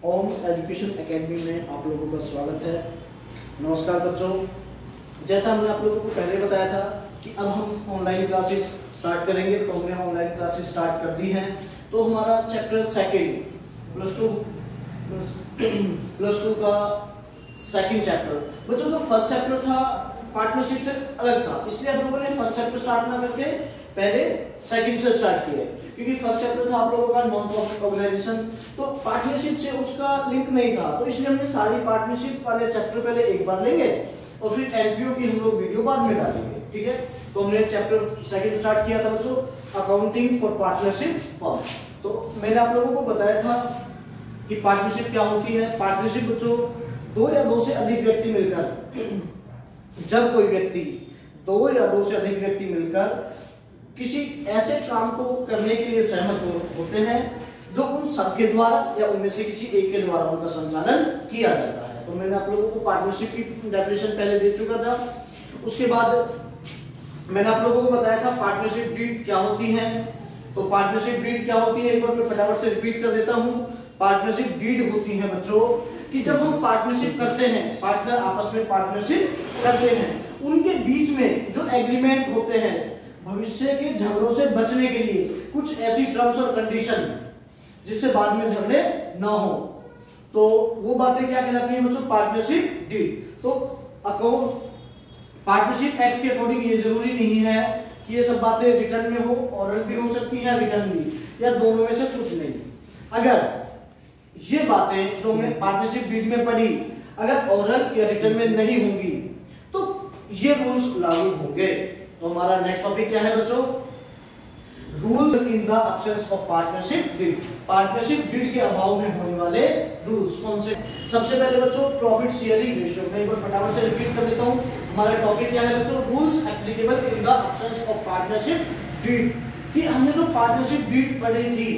ओम education academy में आप लोगों का स्वागत है। नमस्कार बच्चों, जैसा हमने आप लोगों को पहले बताया था कि अब हम ऑनलाइन क्लासेस स्टार्ट करेंगे, तो हमने ऑनलाइन क्लासेस स्टार्ट कर दी हैं। तो हमारा चैप्टर सेकंड प्लस टू का सेकंड चैप्टर बच्चों, जो फर्स्ट चैप्टर था पार्टनरशिप से अलग था, इसलिए हम लोगों ने फर्स्ट चैप्टर स्टार्ट ना करके पहले सेकंड से स्टार्ट किया, क्योंकि फर्स्ट चैप्टर था आप लोगों का नॉन प्रॉफिट ऑर्गेनाइजेशन, तो पार्टनरशिप से उसका लिंक नहीं था, तो इसलिए हमने सारी पार्टनरशिप वाले चैप्टर पहले एक बार लेंगे और फिर एनपीओ की हम लोग वीडियो बाद में डालेंगे। ठीक है, तो हमने चैप्टर सेकंड स्टार्ट किया था बच्चों, अकाउंटिंग फॉर पार्टनरशिप फर्म। तो मैंने आप लोगों को बताया था कि पार्टनरशिप क्या होती है। पार्टनरशिप बच्चों, दो या दो से अधिक व्यक्ति मिलकर, जब कोई व्यक्ति, दो या दो से अधिक व्यक्ति मिलकर किसी ऐसे काम को करने के लिए सहमत होते हैं जो उन सबके द्वारा या उनमें से किसी एक के द्वारा उनका संचालन किया जाता है। तो मैंने आप लोगों को पार्टनरशिप की डेफिनेशन पहले दे चुका था। उसके बाद मैंने आप लोगों को बताया था पार्टनरशिप डीड क्या होती है। तो पार्टनरशिप डीड क्या होती है, एक बार मैं फटाफट से रिपीट कर देता हूं। पार्टनरशिप डीड होती है बच्चों कि जब हम पार्टनरशिप करते हैं, पार्टनर आपस में पार्टनरशिप करते हैं, उनके बीच में जो एग्रीमेंट होते हैं भविष्य के झगड़ों से बचने के लिए, कुछ ऐसी टर्म्स और कंडीशन जिससे बाद में झगड़े ना हो, तो वो बातें क्या कहलाती हैं बच्चों, पार्टनरशिप डीड। तो अकाउंट पार्टनरशिप एक्ट के अकॉर्डिंग ये जरूरी नहीं है कि ये सब बातें रिटर्न में हो, ऑरल भी हो सकती है, रिटर्न भी, या दोनों में से कुछ नहीं। अगर ये बातें जो हमने पार्टनरशिप डीड में पढ़ी अगर ऑरल या रिटर्न में नहीं होंगी तो ये रूल्स लागू होंगे। तो हमारा नेक्स्ट टॉपिक क्या है बच्चों, rules in the absence of partnership deed. Partnership deed के अभाव में होने वाले रूल्स कौन से। सबसे पहले बच्चों प्रॉफिट शेयरिंग रेशियो, मैं एक बार फटाफट से रिपीट कर देता हूं। हमारा टॉपिक क्या है बच्चों, rules applicable in the absence of partnership deed. कि हमने जो पार्टनरशिप डीड पढ़ी थी,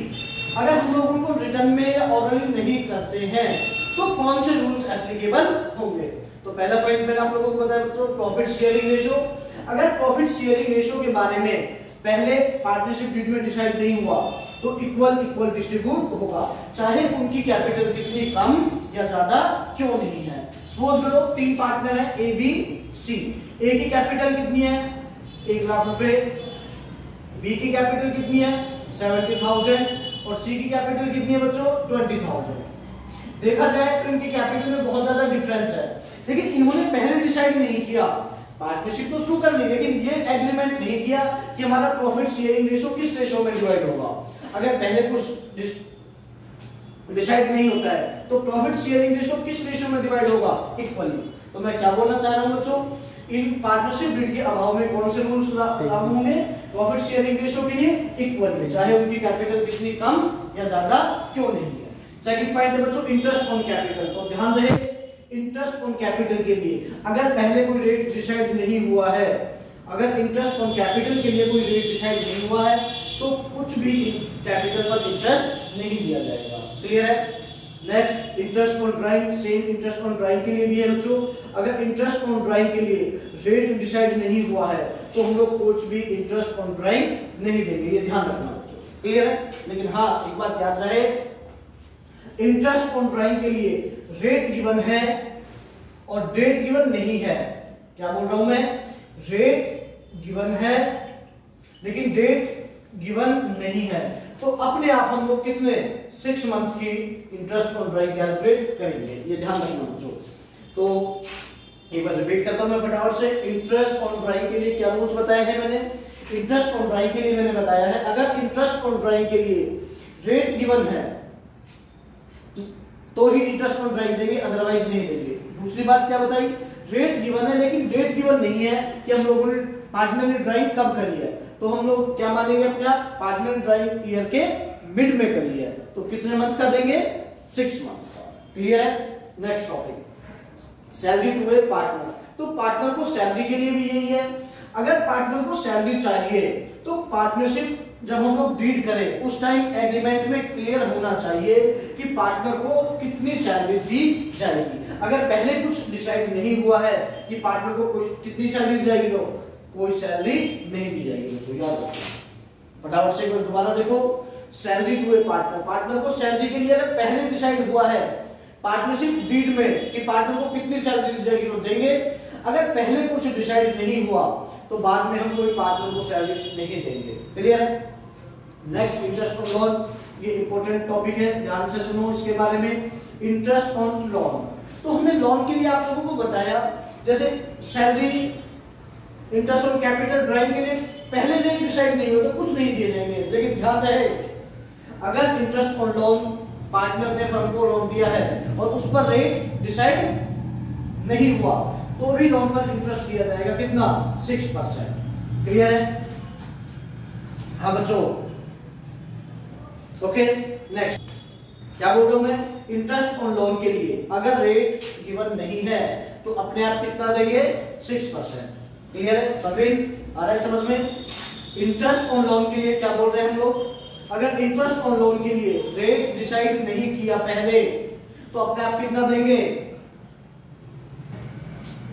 अगर हम लोग उनको रिटर्न में या ऑरली नहीं करते हैं तो कौन से रूल्स एप्लीकेबल होंगे। तो पहला पॉइंट मैंने आप लोगों को बताया बच्चों, प्रॉफिट शेयरिंग रेशियो। अगर प्रॉफिट शेयरिंग रेशियो के बारे में पहले पार्टनरशिप डीड में डिसाइड नहीं हुआ तो इक्वल डिस्ट्रीब्यूट होगा, चाहे उनकी कैपिटल कितनी कम या ज्यादा क्यों नहीं है। सपोज करो तीन पार्टनर है ए बी सी, ए की कैपिटल कितनी है 1 लाख रुपए, बी की कैपिटल कितनी है 70,000 और सी की कैपिटल कितनी है बच्चों 20,000। देखा जाए तो इनकी कैपिटल में बहुत ज्यादा डिफरेंस है, लेकिन इन्होंने पहले डिसाइड नहीं किया, पार्टनरशिप तो शुरू कर ली लेकिन ये एग्रीमेंट नहीं किया कि हमारा प्रॉफिट शेयरिंग रेशियो किस रेशियो में डिवाइड होगा। अगर पहले कुछ डिसाइड नहीं होता है तो प्रॉफिट शेयरिंग रेशियो किस रेशियो में डिवाइड होगा, इक्वली। तो मैं क्या बोलना चाह रहा हूं बच्चों, इन पार्टनरशिप डीड के अभाव में कौन से रूल्स लागू होंगे, प्रॉफिट शेयरिंग रेशियो के लिए इक्वल, चाहे उनकी कैपिटल कितनी कम या ज्यादा क्यों नहीं है। सेकंड पॉइंट है बच्चों इंटरेस्ट ऑन कैपिटल। तो ध्यान रहे इंटरेस्ट ऑन कैपिटल के लिए अगर पहले कोई रेट डिसाइड नहीं हुआ है, अगर इंटरेस्ट ऑन कैपिटल के लिए कोई रेट डिसाइड नहीं हुआ है तो कुछ भी कैपिटल पर इंटरेस्ट नहीं दिया जाएगा। क्लियर है। Next interest on drawing, same interest on drawing के लिए भी है बच्चों, अगर इंटरेस्ट ऑन ड्राइंग के लिए रेट डिसाइड नहीं हुआ है तो हम लोग कुछ भी इंटरेस्ट ऑन ड्राइंग नहीं देंगे, ये ध्यान रखना बच्चों। क्लियर है। लेकिन हाँ एक बात याद रहे, इंटरेस्ट ऑन ड्राइंग के लिए रेट गिवन है और डेट गिवन नहीं है। क्या बोल रहा हूं मैं, रेट गिवन है लेकिन डेट गिवन नहीं है, तो अपने आप हम लोग कितने 6 मंथ की इंटरेस्ट ऑन ड्राइंग कैलकुलेट करेंगे, ये ध्यान रखना बच्चों। तो एक बार रिपीट करता हूं मैं फटाफट से, इंटरेस्ट ऑन ड्राइंग के लिए क्या रूल्स बताए हैं मैंने। इंटरेस्ट ऑन ड्राइंग के लिए मैंने बताया है अगर इंटरेस्ट ऑन ड्राइंग के लिए रेट गिवन है तो ही इंटरेस्ट ऑन ड्राइंग देंगे, अदरवाइज नहीं देंगे। दूसरी बात क्या बताई, रेट गिवन है लेकिन डेट गिवन नहीं है कि हम लोगों ने पार्टनर ने ड्राइंग कब करी है, तो हम लोग क्या मानेंगे अपना पार्टनर ड्राइंग ईयर के मिड में करी है, तो कितने मंथ का देंगे 6 मंथ का। क्लियर है। Next topic salary to a partner. तो पार्टनर को सैलरी के लिए भी यही है, अगर पार्टनर को सैलरी चाहिए तो पार्टनरशिप जब हम लोग डीड करें उस टाइम एग्रीमेंट में क्लियर होना चाहिए कि पार्टनर को कितनी सैलरी दी जाएगी। अगर पहले कुछ डिसाइड नहीं हुआ है कि पार्टनर को कोई कितनी सैलरी दी जाएगी तो कोई सैलरी नहीं दी जाएगी बच्चों, याद रखो। फटाफट से दोबारा देखो, salary to a partner, partner को सैलरी के लिए अगर पहले डिसाइड हुआ है पार्टनरशिप डीड में कि पार्टनर को कितनी सैलरी दी जाएगी तो देंगे, अगर पहले कुछ डिसाइड नहीं हुआ तो बाद में हम कोई पार्टनर को सैलरी नहीं देंगे। क्लियर है? नेक्स्ट इंटरेस्ट ऑन लोन, ये इंपॉर्टेंट टॉपिक है, ध्यान से सुनो इसके बारे में। इंटरेस्ट ऑन लोन, तो हमने लोन के लिए आप लोगों को बताया जैसे salary, interest on capital, drawing के लिए पहले रेट डिसाइड नहीं हो तो कुछ नहीं दिए जाएंगे, लेकिन ध्यान रहे अगर इंटरेस्ट ऑन लोन पार्टनर ने फर्म को लोन दिया है और उस पर रेट डिसाइड नहीं हुआ तो भी लोन पर इंटरेस्ट दिया जाएगा, कितना? 6%। क्लियर है? हाँ बच्चों, ओके। नेक्स्ट क्या बोल रहा हूं मैं? इंटरेस्ट ऑन लोन के लिए अगर रेट गिवन नहीं है तो अपने आप कितना देंगे? 6%। क्लियर है? परवीन आ रहा है समझ में? इंटरेस्ट ऑन लोन के लिए क्या बोल रहे हैं हम लोग? अगर इंटरेस्ट ऑन लोन के लिए रेट डिसाइड नहीं किया पहले तो अपने आप कितना देंगे?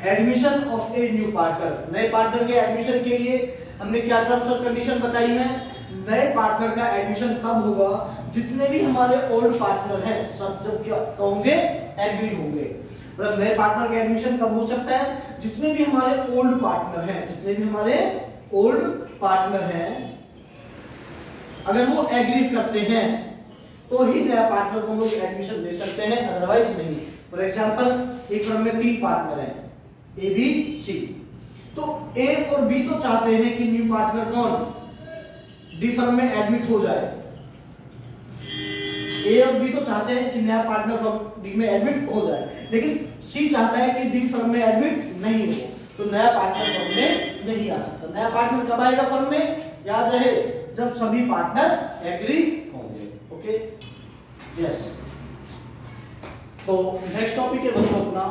Admission of a new partner, नए पार्टनर के एडमिशन के लिए हमने क्या टर्म्स और कंडीशन बताई है? नए पार्टनर का एडमिशन तब होगा जितने भी हमारे ओल्ड पार्टनर हैं सब जब क्या होंगे? एग्री होंगे। मतलब नए पार्टनर का एडमिशन कब हो सकता है? जितने भी हमारे ओल्ड पार्टनर हैं, जितने भी हमारे ओल्ड पार्टनर हैं अगर वो एग्री करते हैं तो ही नया पार्टनर को हम लोग एडमिशन दे सकते हैं, अदरवाइज नहीं। फॉर एग्जांपल एक फर्म में 3 पार्टनर हैं ए बी सी, तो ए और बी तो चाहते हैं कि न्यू पार्टनर कौन डी फर्म में एडमिट हो जाए, ए और बी तो चाहते हैं कि नया पार्टनर फर्म डी में एडमिट हो जाए, लेकिन सी चाहता है कि डी फर्म में एडमिट नहीं हो, तो नया पार्टनर फर्म में नहीं आ सकता। नया पार्टनर कब आएगा फर्म में? याद रहे जब सभी पार्टनर एग्री होंगे। Okay, yes. तो नेक्स्ट टॉपिक है बच्चों अपना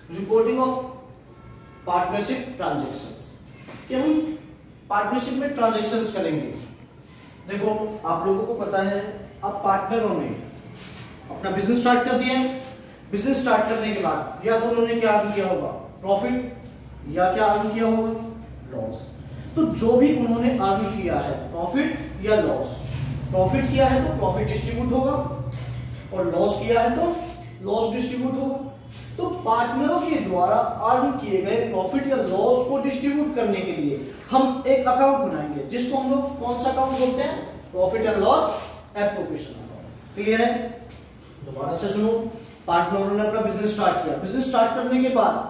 रिपोर्टिंग ऑफ पार्टनरशिप ट्रांजैक्शंस, कि हम पार्टनरशिप में ट्रांजैक्शंस करेंगे। देखो आप लोगों को पता है अब पार्टनरों ने अपना बिजनेस स्टार्ट कर दिया है, बिजनेस स्टार्ट करने के बाद या तो उन्होंने क्या अर्न किया होगा? प्रॉफिट, या क्या अर्न किया होगा? लॉस। तो जो भी उन्होंने अर्न किया है प्रॉफिट या लॉस, प्रॉफिट किया है तो प्रॉफिट डिस्ट्रीब्यूट होगा और लॉस किया है तो लॉस डिस्ट्रीब्यूट होगा। तो पार्टनरों के द्वारा अर्न किए गए प्रॉफिट या लॉस को डिस्ट्रीब्यूट करने के लिए हम एक अकाउंट बनाएंगे जिसको हम लोग कौन सा अकाउंट बोलते हैं? Profit and loss appropriation account. Clear है? दोबारा से सुनो, पार्टनरों ने अपना बिजनेस स्टार्ट किया, बिजनेस स्टार्ट करने के बाद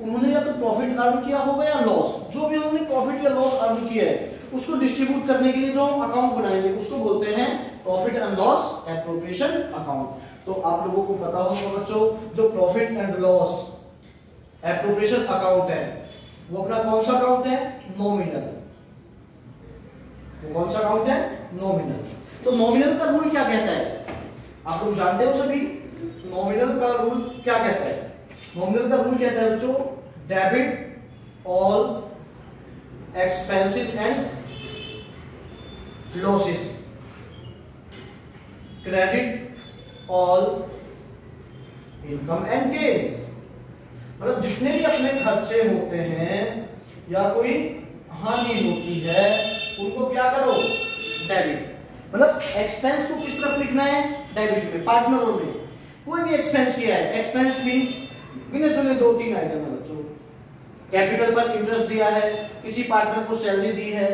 उन्होंने या तो प्रॉफिट अर्न किया होगा या लॉस, जो भी उन्होंने प्रॉफिट या लॉस अर्न किया है उसको डिस्ट्रीब्यूट करने के लिए जो हम अकाउंट बनाएंगे उसको बोलते हैं profit and loss appropriation account. तो आप लोगों को पता होगा बच्चों जो profit and loss appropriation account है वो अपना कौन सा अकाउंट है? नॉमिनल। कौन सा अकाउंट है? नॉमिनल। तो नॉमिनल का रूल क्या कहता है? आप लोग जानते हो सभी नॉमिनल का रूल क्या कहता है? नॉमिनल का रूल कहता है बच्चों debit all expenses and losses, credit all income and gains. मतलब जितने भी अपने खर्चे होते हैं या कोई हानि होती है उनको क्या करो? डेबिट। मतलब एक्सपेंस को किस तरफ लिखना है? डेबिट में। पार्टनरों ने कोई भी एक्सपेंस किया है, एक्सपेंस मींस गिने चुने 2-3 आइटम है बच्चों। कैपिटल पर इंटरेस्ट दिया है, किसी पार्टनर को सैलरी दी है,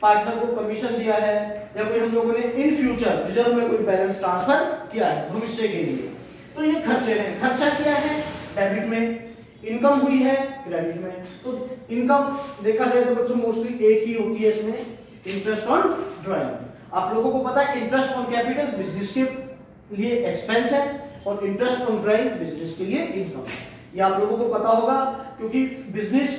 पार्टनर को कमीशन दिया है, या कोई हम लोगों ने इन फ्यूचर रिजर्व में कोई बैलेंस ट्रांसफर किया है भविष्य के लिए, तो ये खर्चे हैं। खर्चा किया है डेबिट में, इनकम हुई है क्रेडिट में। तो इनकम देखा जाए तो बच्चों मोस्टली एक ही होती है इसमें, इंटरेस्ट ऑन ड्राइंग। आप लोगों को पता है इंटरेस्ट ऑन कैपिटल बिजनेस के लिए एक्सपेंस है और इंटरेस्ट ऑन ड्राइंग बिजनेस के लिए इनकम है। ये आप लोगों को पता होगा क्योंकि बिजनेस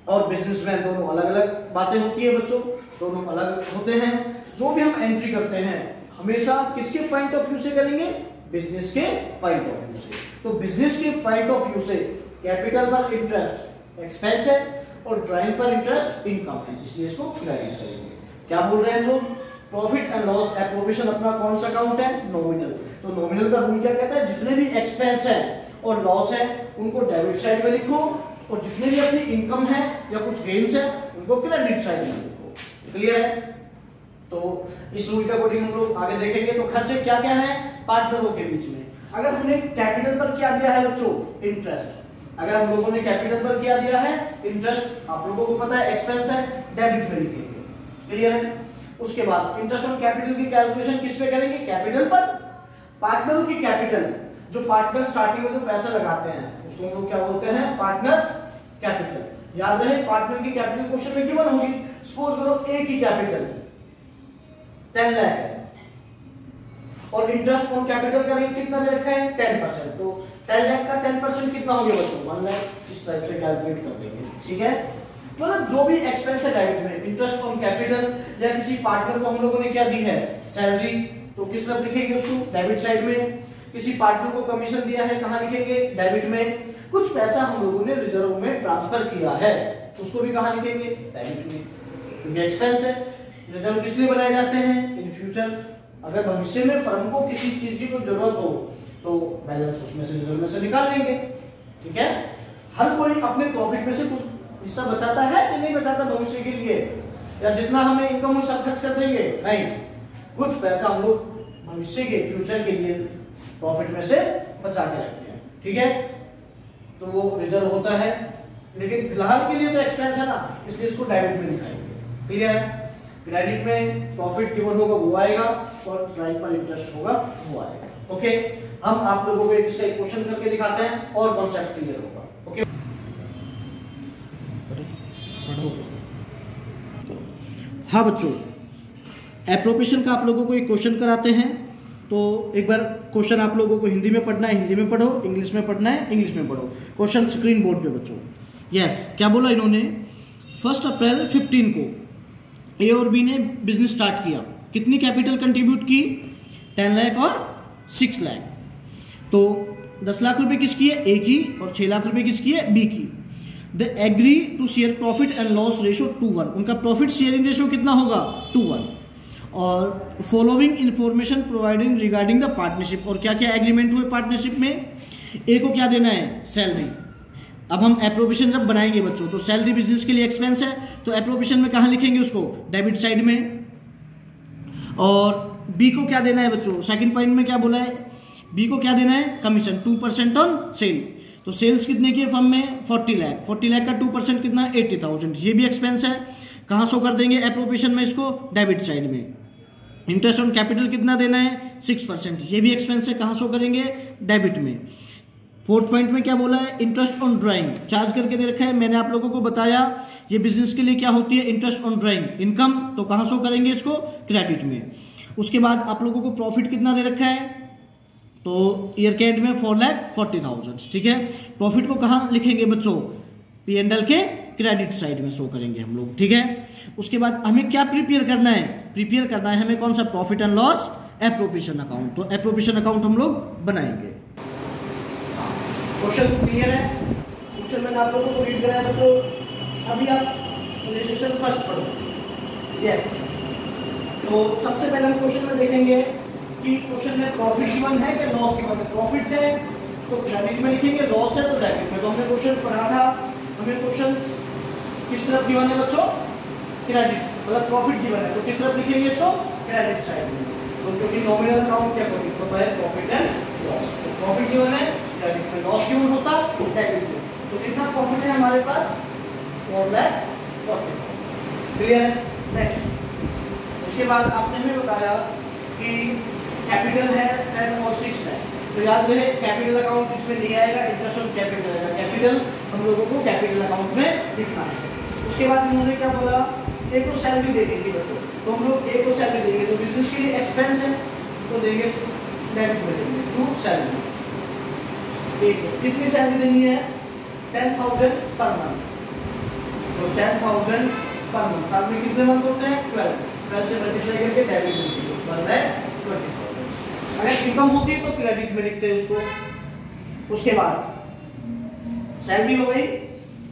और बिजनेसमैन दोनों अलग अलग बातें होती है बच्चों, दोनों अलग होते हैं। जो भी हम एंट्री करते हैं हमेशा किसके पॉइंट ऑफ व्यू से करेंगे? बिजनेस के पॉइंट ऑफ व्यू से। तो बिजनेस के पॉइंट ऑफ व्यू से कैपिटल पर इंटरेस्ट एक्सपेंस है और ड्राइंग पर इंटरेस्ट इनकम है, इसलिए इसको क्रेडिट करेंगे। क्या बोल रहे हैं हम लोग? प्रॉफिट एंड लॉस एप्रोप्रिएशन अपना कौन सा अकाउंट है? नॉमिनल। तो नॉमिनल का रूल क्या कहता है? जितने भी एक्सपेंस है और लॉस है उनको डेबिट साइड में लिखो और जितने भी अपनी इनकम है या कुछ गेन्स है उनको क्रेडिट साइड में लिखो। क्लियर है? तो इस रूल के अकॉर्डिंग हम लोग आगे देखेंगे। तो खर्चे क्या क्या है पार्टनरों के बीच में। अगर हमने कैपिटल पर क्या दिया है बच्चों, इंटरेस्ट। अगर हम लोगों ने कैपिटल पर क्या दिया है, इंटरेस्ट, आप लोगों को पता है एक्सपेंस है, डेबिट में लिखेंगे, क्लियर है। उसके बाद इंटरेस्ट ऑन कैपिटल की कैलकुलेशन किस पे करेंगे, कैपिटल पर। पार्टनरों की कैपिटल, जो पार्टनर स्टार्टिंग में जो पैसा लगाते हैं उसको हम लोग क्या बोलते हैं, पार्टनर्स कैपिटल। याद रहे पार्टनर की कैपिटल क्वेश्चन में गिवन होगी। सपोज करो ए की कैपिटल 10 लाख है और इंटरेस्ट ऑन कैपिटल का रेट कितना दे रखा है 10%। तो 10 लाख का 10% कितना हो गया बच्चों, 1 लाख। इस टाइप से कैलकुलेट कर देंगे, ठीक है। मतलब जो भी एक्सपेंस है डेबिट में, इंटरेस्ट ऑन कैपिटल या किसी पार्टनर को हम लोगों ने क्या दी है, सैलरी, तो किस तरफ लिखेंगे उसको, डेबिट साइड में। किसी पार्टनर को कमीशन दिया है, कहां लिखेंगे, डेबिट में। कुछ पैसा हम लोगों ने रिजर्व में ट्रांसफर किया है, उसको भी कहां लिखेंगे, डेबिट में, क्योंकि एक्सपेंस है। रिजर्व किस लिए बनाए जाते हैं, इन फ्यूचर अगर भविष्य में फर्म को किसी चीज की कोई जरूरत हो तो बैलेंस उसमें से, रिजर्व में से निकाल लेंगे, ठीक है। हर कोई अपने प्रॉफिट में से कुछ हिस्सा बचाता है कि नहीं बचाता भविष्य के लिए, या जितना हमें इनकम हो सब खर्च कर देंगे, नहीं। कुछ पैसा हम लोग भविष्य के, फ्यूचर के लिए प्रॉफिट में से बचा के रखते हैं, ठीक है। तो वो रिजर्व होता है, लेकिन फिलहाल के लिए तो एक्सपेंस है ना, इसलिए इसको डेबिट में दिखाएंगे, क्लियर है। क्रेडिट में प्रॉफिट गिवन होगा वो आएगा और ड्राइंग पर इंटरेस्ट होगा वो आएगा, ओके। हम आप लोगों को इसका एक क्वेश्चन करके दिखाते हैं और कॉन्सेप्ट क्लियर होगा, ओके। हाँ बच्चों, एप्रोप्रिएशन का आप लोगों को एक क्वेश्चन कराते हैं। तो एक बार क्वेश्चन आप लोगों को हिंदी में पढ़ना है हिंदी में पढ़ो, इंग्लिश में पढ़ना है इंग्लिश में पढ़ो। क्वेश्चन स्क्रीन बोर्ड पे बच्चों। यस, क्या बोला इन्होंने, 1 अप्रैल 15 को ए और बी ने बिजनेस स्टार्ट किया। कितनी कैपिटल कंट्रीब्यूट की, 10 लाख और 6 लाख। तो 10 लाख रुपए किसकी है, ए की, और 6 लाख रुपए किसकी है, बी की। They agree to share profit and loss ratio 2:1। उनका प्रॉफिट शेयरिंग रेशो कितना होगा, 2:1। और following information providing regarding the partnership. और क्या क्या एग्रीमेंट हुए पार्टनरशिप में, ए को क्या देना है, सैलरी। अब हम एप्रोप्रिएशन जब बनाएंगे बच्चों, तो सैलरी बिजनेस के लिए एक्सपेंस है, तो एप्रोप्रिएशन में कहां लिखेंगे उसको, डेबिट साइड में। और बी को क्या देना है बच्चों, सेकंड पॉइंट में क्या बोला है, बी को क्या देना है, कमीशन 2% ऑन सेल। तो सेल्स कितने की है फर्म में, 40 लाख। 40 लाख का 2% कितना, 80,000। ये भी एक्सपेंस है, कहां शो कर देंगे एप्रोप्रिएशन में इसको, डेबिट साइड में। इंटरेस्ट ऑन कैपिटल कितना देना है, 6%। ये भी एक्सपेंस है, कहां शो करेंगे, डेबिट में। फोर्थ पॉइंट में क्या बोला है, इंटरेस्ट ऑन ड्राइंग चार्ज करके दे रखा है। मैंने आप लोगों को बताया ये बिजनेस के लिए क्या होती है, इंटरेस्ट ऑन ड्राइंग इनकम, तो कहां शो करेंगे इसको, क्रेडिट में। उसके बाद आप लोगों को प्रॉफिट कितना दे रखा है, तो ईयर के एंड में 4,40,000, ठीक है। प्रॉफिट को कहां लिखेंगे बच्चों, P&L के क्रेडिट साइड में शो करेंगे हम लोग, ठीक है। उसके बाद हमें क्या प्रिपेयर करना है, प्रिपेयर करना है हमें कौन सा, profit and loss appropriation account. तो एप्रोप्रिएशन अकाउंट हम लोग बनाएंगे। क्वेश्चन क्लियर है, क्वेश्चन मैंने आप लोगों को रीड कराया बच्चों। अभी आप रजिस्ट्रेशन फर्स्ट पढ़ो, यस। तो सबसे पहले हम क्वेश्चन में देखेंगे कि क्वेश्चन में प्रॉफिट गिवन है कि लॉस गिवन है। प्रॉफिट है तो क्रेडिट में लिखेंगे, लॉस है तो डेबिट में। तो हमने क्वेश्चन पढ़ा था, हमें क्वेश्चन किस तरफ गिवन है बच्चों, क्रेडिट, मतलब प्रॉफिट गिवन है तो किस तरफ लिखेंगे इसको, क्रेडिट साइड में। तो क्योंकि नॉमिनल अकाउंट क्या होता है, प्रॉफिट एंड लॉस। तो प्रॉफिट गिवन है क्रेडिट में, लॉस गिवन होता डेबिट में। तो कितना प्रॉफिट है हमारे पास, 4,40,000, क्लियर है। नेक्स्ट, उसके बाद आपने हमें बताया कि कैपिटल है 10 और 6 है। तो याद रहे कैपिटल अकाउंट इसमें नहीं आएगा, इंटरेस्ट ऑन कैपिटल आएगा। कैपिटल हम लोगों को कैपिटल अकाउंट में लिखना है। उसके बाद इन्होंने क्या बोला, ए को सैलरी दे दी थी बच्चों, तो हम लोग ए को सैलरी देंगे। तो बिजनेस के लिए एक्सपेंस है तो देंगे डेबिट में, देंगे टू सैलरी। ए को कितनी सैलरी देनी है, 10,000 पर मंथ। तो 10,000 पर मंथ, साथ में कितने मंथ होते हैं, 12 से मल्टीप्लाई करके डेबिट में लिखिए, बन रहा है 20,000। अगर इनकम होती है तो क्रेडिट में लिखते हैं उसको। उसके बाद सैलरी हो गई।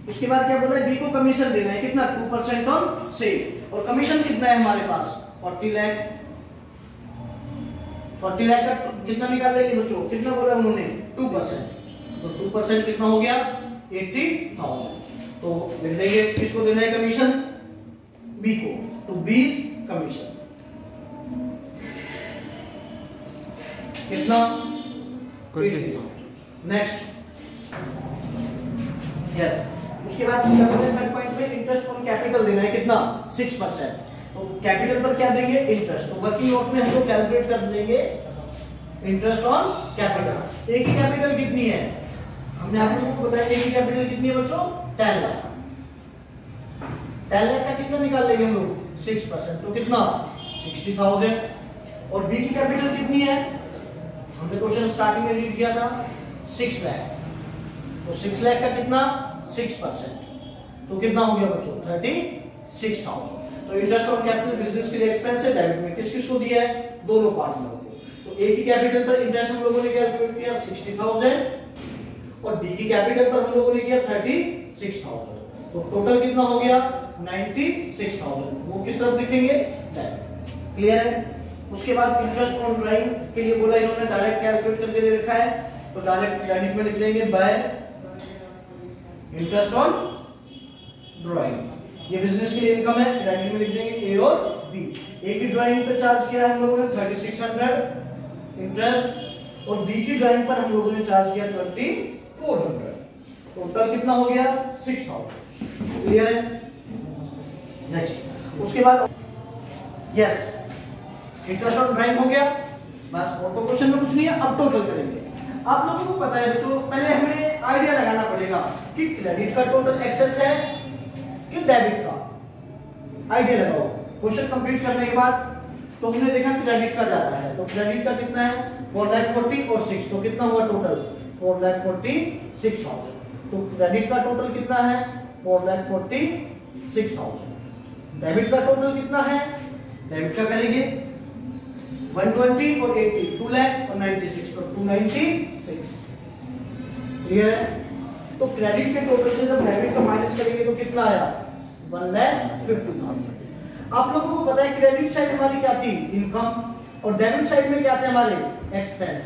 उसके बाद क्या बोला है, बी को कमीशन देना है, कितना, 2% ऑन सेल। और कमीशन कितना है हमारे पास, 40 लाख। 40 लाख का कितना निकाल लेंगे बच्चों, कितना बोला उन्होंने, 2%। तो 2% कितना हो गया, 80,000। तो लिख देंगे किसको देना है कमीशन, बी को, तो 20 कमीशन, कितना? Next yes. उसके बाद क्या बोलते हैं, थर्ड पॉइंट में इंटरेस्ट ऑन कैपिटल देना है कितना? 6%। तो कैपिटल पर क्या देंगे? इंटरेस्ट। तो वर्किंग नोट में हम लोग कैलकुलेट कर देंगे इंटरेस्ट ऑन कैपिटल। ए की कैपिटल कितनी है? हमने आप लोगों को बताया ए की कैपिटल कितनी है बच्चों? 10 लाख। 10 लाख का कितना निकाल लेंगे हम लोग? 6%। तो कितना? 60,000। और बी की कैपिटल कितनी है? हमने क्वेश्चन स्टार्टिंग में रीड किया था 6 लाख। तो 6 लाख का कितना? 6%। तो कितना हो गया बच्चों? 36,000। तो इंटरेस्ट ऑन कैपिटल बिजनेस के लिए एक्सपेंस है, डेबिट में किस किस को दिया है? दोनों पार्टनर को। तो ए की कैपिटल पर इंटरेस्ट हम लोगों ने कैलकुलेट किया 60,000 और बी की कैपिटल पर हम लोगों ने किया 36,000। तो टोटल कितना हो गया? 96,000। वो किस तरफ लिखेंगे? डेबिट। क्लियर है? उसके बाद इंटरेस्ट ऑन ड्राइंग के लिए बोला इन्होंने डायरेक्ट कैलकुलेट करके दे रखा है, तो डायरेक्ट क्रेडिट में लिख लेंगे बाय इंटरेस्ट ऑन ड्राइंग। ये बिजनेस के लिए इनकम है, क्रेडिट में लिख देंगे ए और बी। ए की ड्राइंग पे चार्ज किया हम लोगों ने 3600 इंटरेस्ट और बी की ड्राइंग पर हम लोगों ने चार्ज किया 2400। टोटल कितना हो गया? 6000। क्लियर है? नेक्स्ट उसके बाद यस इंटरेस्ट ऑन ड्राइंग हो गया बस। और तो क्वेश्चन में कुछ नहीं है, अब टोटल करेंगे। आप लोगों को पता है बच्चों, पहले हमें आइडिया लगाना पड़ेगा कि क्रेडिट का टोटल एक्सेस है कि डेबिट का। आइडिया लगाओ। क्वेश्चन कंप्लीट करने के बाद तो हमने देखा क्रेडिट का ज्यादा है, तो क्रेडिट का कितना है? 4,40,000 और 6, तो कितना हुआ टोटल? 4,46,000। तो क्रेडिट का टोटल कितना है? 4,46,000। डेबिट का टोटल कितना है? डेबिट का करेंगे 120 और 80, 2 लाख और 96, तो 296। क्लियर है? तो क्रेडिट के टोटल से जब डेबिट का माइनस करेंगे तो कितना आया? 1,50,000। आप लोगों को पता है क्रेडिट साइड हमारी क्या थी? इनकम। और डेबिट साइड में क्या थे हमारे? एक्सपेंस।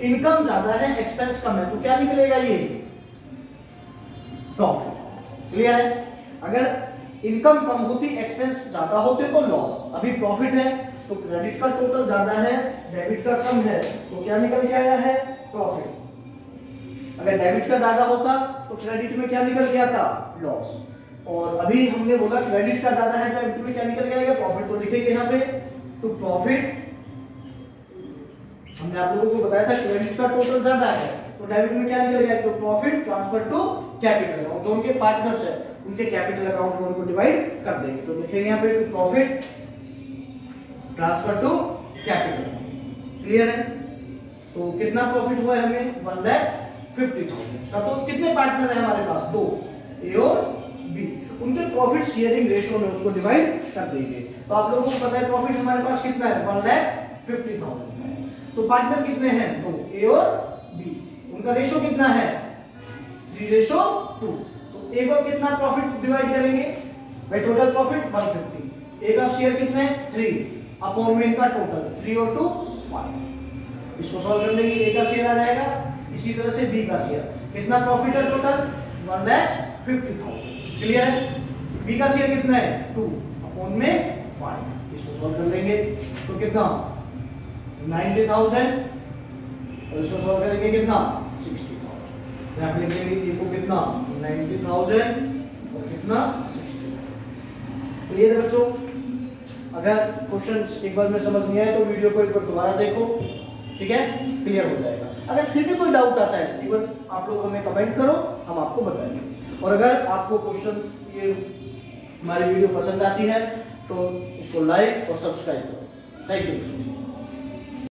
इनकम ज्यादा है, एक्सपेंस कम है, तो क्या निकलेगा? ये प्रॉफिट। क्लियर है? अगर इनकम कम होती, एक्सपेंस ज्यादा होते तो लॉस। अभी प्रॉफिट है तो क्रेडिट का टोटल ज्यादा है, डेबिट का कम है, तो क्या निकल के आया है? प्रॉफिट। अगर डेबिट का ज्यादा होता तो क्रेडिट में क्या निकल गया था? लॉस। और अभी हमने बोला क्रेडिट का ज्यादा है, डेबिट में क्या निकल के आएगा? प्रॉफिट। तो लिखेंगे यहाँ पे तो प्रॉफिट। हमने आप लोगों को बताया था क्रेडिट का टोटल ज्यादा है तो डेबिट में क्या निकल गया? तो profit transfer to capital account. जो उनके पार्टनर्स है उनके कैपिटल अकाउंट में उनको डिवाइड कर देंगे। तो लिखेंगे यहाँ पे to profit transfer to capital. Clear है? तो कितना प्रॉफिट हुआ है हमें? 1,50,000 का। तो कितने पार्टनर है हमारे पास? 2, ए और बी। उनके प्रॉफिट शेयरिंग रेशियो में उसको डिवाइड कर देंगे। तो आप लोगों को पता है प्रॉफिट हमारे पास कितना है? 1,50,000 है। तो पार्टनर कितने हैं? 2, ए और बी। उनका रेशियो कितना है? 3:2। तो ए को कितना प्रॉफिट डिवाइड करेंगे? भाई टोटल प्रॉफिट 150। ए का शेयर कितना है? 3 अपॉन में इनका टोटल 3 और 2 5। इसको सॉल्व कर लेंगे, ए का शेयर आ जाएगा, इसी तरह से बी का शेयर। कितना प्रॉफिट है टोटल? 1,50,000। क्लियर है? बी का शेयर कितना है? 2 अपॉन में 5। इसको सॉल्व कर लेंगे तो कितना? 90,000 और इसको सॉल्व करेंगे कितना? 60,000। यहां पे लिखेंगे ए को कितना? 90,000 और कितना? 60,000। क्लियर है बच्चों? अगर क्वेश्चन एक बार में समझ नहीं आए तो वीडियो को एक बार दोबारा देखो, ठीक है? क्लियर हो जाएगा। अगर फिर भी कोई डाउट आता है एक बार आप लोग हमें कमेंट करो, हम आपको बताएंगे। और अगर आपको क्वेश्चन ये हमारी वीडियो पसंद आती है तो इसको लाइक और सब्सक्राइब करो। Thank you.